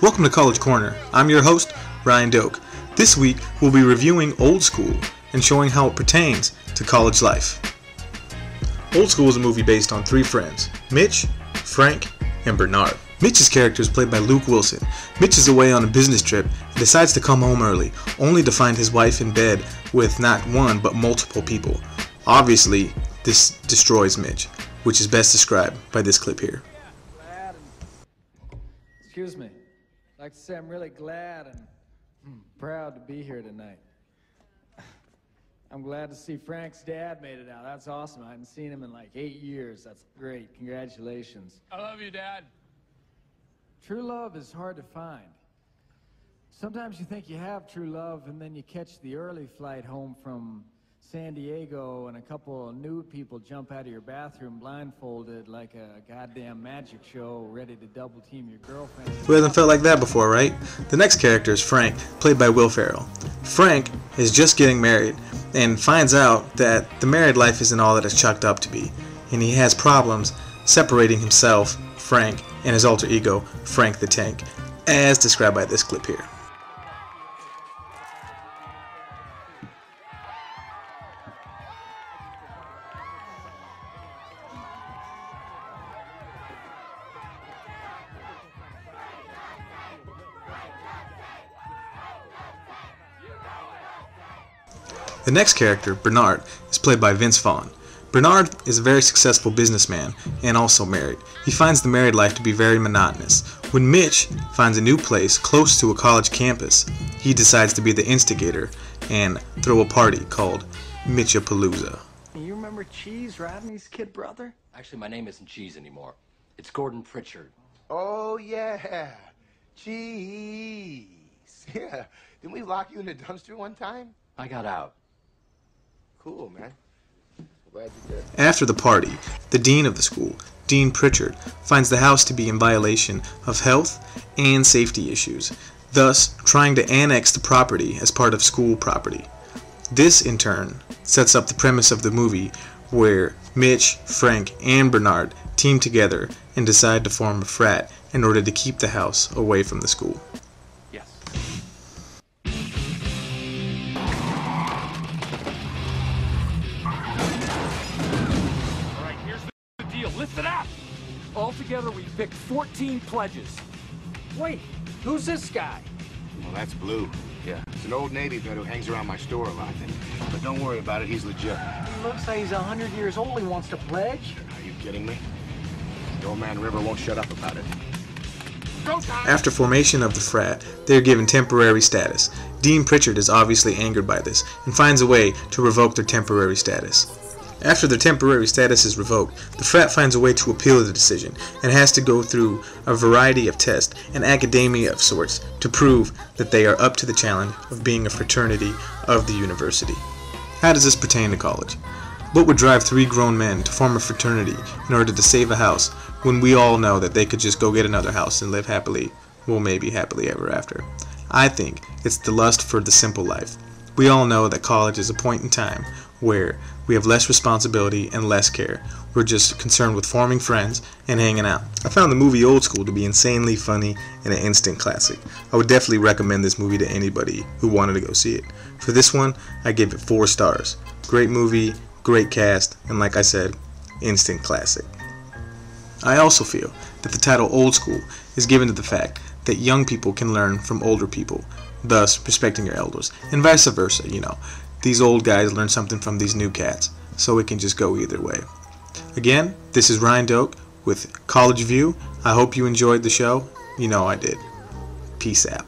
Welcome to College Corner. I'm your host, Ryan Doke. This week, we'll be reviewing Old School and showing how it pertains to college life. Old School is a movie based on three friends, Mitch, Frank, and Bernard. Mitch's character is played by Luke Wilson. Mitch is away on a business trip and decides to come home early, only to find his wife in bed with not one but multiple people. Obviously, this destroys Mitch, which is best described by this clip here. Excuse me. I'd like to say I'm really glad and proud to be here tonight. I'm glad to see Frank's dad made it out. That's awesome. I hadn't seen him in like 8 years. That's great. Congratulations. I love you, Dad. True love is hard to find. Sometimes you think you have true love, and then you catch the early flight home from San Diego, and a couple of nude people jump out of your bathroom blindfolded like a goddamn magic show, ready to double team your girlfriend. Who hasn't felt like that before, right? The next character is Frank, played by Will Ferrell. Frank is just getting married and finds out that the married life isn't all that it's chalked up to be, and he has problems separating himself, Frank, and his alter ego, Frank the Tank, as described by this clip here. The next character, Bernard, is played by Vince Vaughn. Bernard is a very successful businessman and also married. He finds the married life to be very monotonous. When Mitch finds a new place close to a college campus, he decides to be the instigator and throw a party called Mitchapalooza. You remember Cheese, Rodney's kid brother? Actually, my name isn't Cheese anymore. It's Gordon Prichard. Oh, yeah. Cheese. Yeah. Didn't we lock you in a dumpster one time? I got out. Cool, man. Glad you did. After the party, the dean of the school, Dean Prichard, finds the house to be in violation of health and safety issues, thus trying to annex the property as part of school property. This, in turn, sets up the premise of the movie where Mitch, Frank, and Bernard team together and decide to form a frat in order to keep the house away from the school. Yes. Lift it up! Altogether, we picked 14 pledges. Wait, who's this guy? Well, that's Blue. Yeah. He's an old Navy vet who hangs around my store a lot. But don't worry about it, he's legit. He looks like he's 100 years old. He wants to pledge. Are you kidding me? The old man River won't shut up about it. Go time! After formation of the frat, they are given temporary status. Dean Prichard is obviously angered by this and finds a way to revoke their temporary status. After their temporary status is revoked, the frat finds a way to appeal the decision and has to go through a variety of tests and academia of sorts to prove that they are up to the challenge of being a fraternity of the university. How does this pertain to college? What would drive three grown men to form a fraternity in order to save a house when we all know that they could just go get another house and live happily, well, maybe happily ever after? I think it's the lust for the simple life. We all know that college is a point in time where we have less responsibility and less care. We're just concerned with forming friends and hanging out. I found the movie Old School to be insanely funny and an instant classic. I would definitely recommend this movie to anybody who wanted to go see it. For this one, I gave it 4 stars. Great movie, great cast, and like I said, instant classic. I also feel that the title Old School is given to the fact that young people can learn from older people, thus respecting your elders, and vice versa, you know. These old guys learn something from these new cats, so it can just go either way. Again, this is Ryan Doke with College View. I hope you enjoyed the show. You know I did. Peace out.